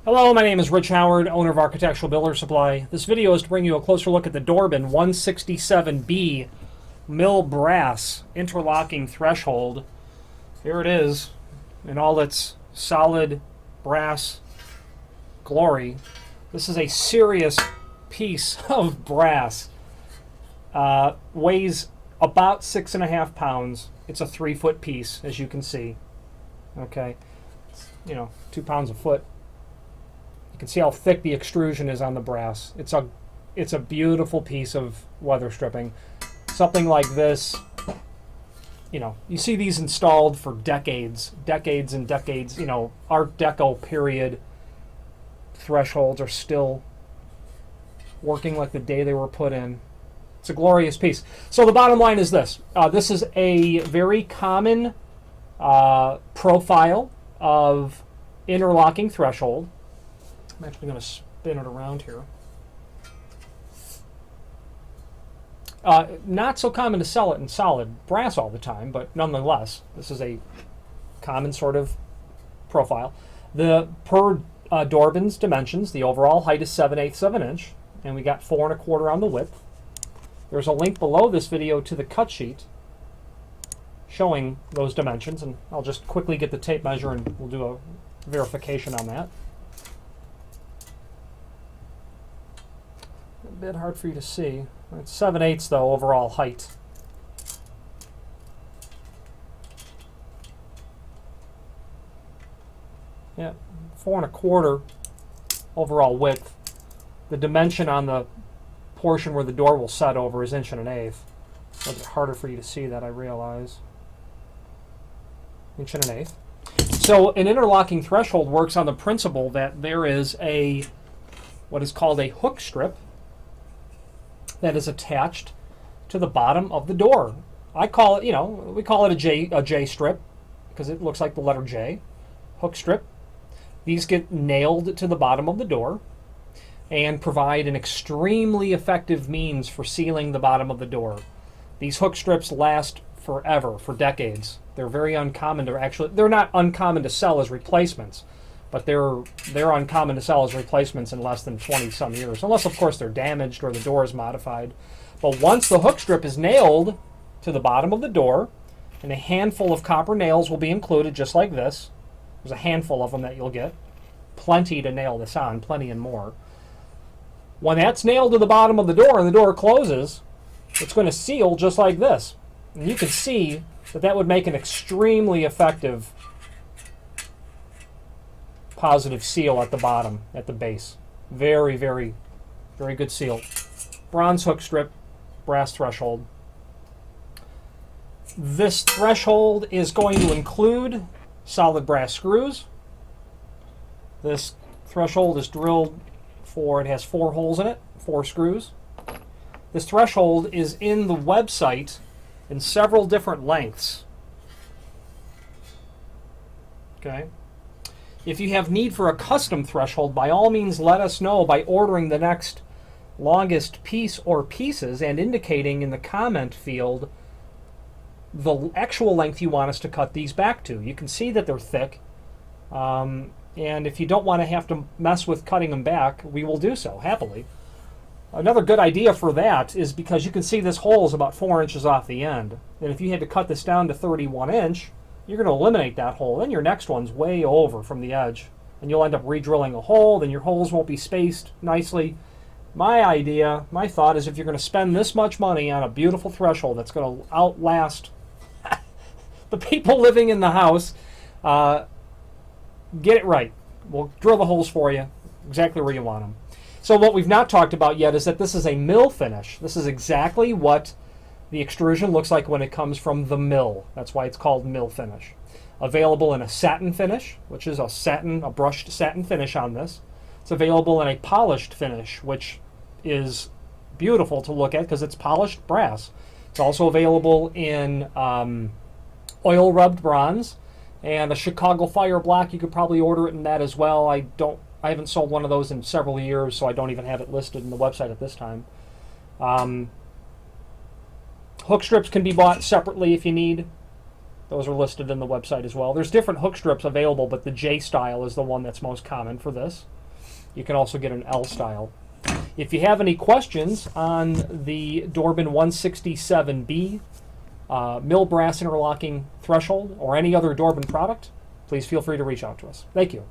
Hello, my name is Rich Howard, owner of Architectural Builder Supply. This video is to bring you a closer look at the Dorbin 167B mill brass interlocking threshold. Here it is in all its solid brass glory. This is a serious piece of brass. Weighs about 6.5 pounds. It's a 3-foot piece, as you can see. Okay, it's, 2 pounds a foot. You can see how thick the extrusion is on the brass. It's a beautiful piece of weather stripping. Something like this, you see these installed for decades and decades. Art Deco period thresholds are still working like the day they were put in. It's a glorious piece. So the bottom line is this. This is a very common profile of interlocking threshold. I'm actually going to spin it around here. Not so common to sell it in solid brass all the time, but nonetheless, this is a common sort of profile. Per Dorbin's dimensions, the overall height is 7/8 of an inch, and we got 4 1/4 on the width. There's a link below this video to the cut sheet showing those dimensions, and I'll just quickly get the tape measure and we'll do a verification on that. A bit hard for you to see. It's 7/8 though, overall height. Yeah, 4 1/4 overall width. The dimension on the portion where the door will set over is 1 1/8. A little bit harder for you to see that, I realize. 1 1/8. So an interlocking threshold works on the principle that there is what is called a hook strip that is attached to the bottom of the door. I call it, we call it a J strip because it looks like the letter J. Hook strip. These get nailed to the bottom of the door and provide an extremely effective means for sealing the bottom of the door. These hook strips last forever, for decades. They're very uncommon they're not uncommon to sell as replacements, but they're uncommon to sell as replacements in less than 20 some years, unless of course they're damaged or the door is modified. But once the hook strip is nailed to the bottom of the door, and a handful of copper nails will be included just like this. There's a handful of them that you'll get. Plenty to nail this on, plenty and more. When that's nailed to the bottom of the door and the door closes, it's going to seal just like this. And you can see that would make an extremely effective positive seal at the bottom, at the base. Very, very, very good seal. Bronze hook strip, brass threshold. This threshold is going to include solid brass screws. This threshold is drilled it has 4 holes in it, 4 screws. This threshold is in the website in several different lengths. Okay. If you have need for a custom threshold, by all means let us know by ordering the next longest piece or pieces and indicating in the comment field the actual length you want us to cut these back to. You can see that they're thick. And if you don't want to have to mess with cutting them back, we will do so, happily. Another good idea for that is because you can see this hole is about 4 inches off the end. And if you had to cut this down to 31 inch, you're going to eliminate that hole. Then your next one's way over from the edge. And you'll end up re-drilling a hole, then your holes won't be spaced nicely. My thought is if you're going to spend this much money on a beautiful threshold that's going to outlast the people living in the house, get it right. We'll drill the holes for you exactly where you want them. So what we've not talked about yet is that this is a mill finish. This is exactly what the extrusion looks like when it comes from the mill. That's why it's called mill finish. Available in a satin finish, which is a brushed satin finish on this. It's available in a polished finish, which is beautiful to look at because it's polished brass. It's also available in oil rubbed bronze and a Chicago Fire Black. You could probably order it in that as well. I haven't sold one of those in several years, so I don't even have it listed in the website at this time. Hook strips can be bought separately if you need. Those are listed in the website as well. There's different hook strips available, but the J style is the one that's most common for this. You can also get an L style. If you have any questions on the Dorbin 167B mill brass interlocking threshold or any other Dorbin product, please feel free to reach out to us. Thank you.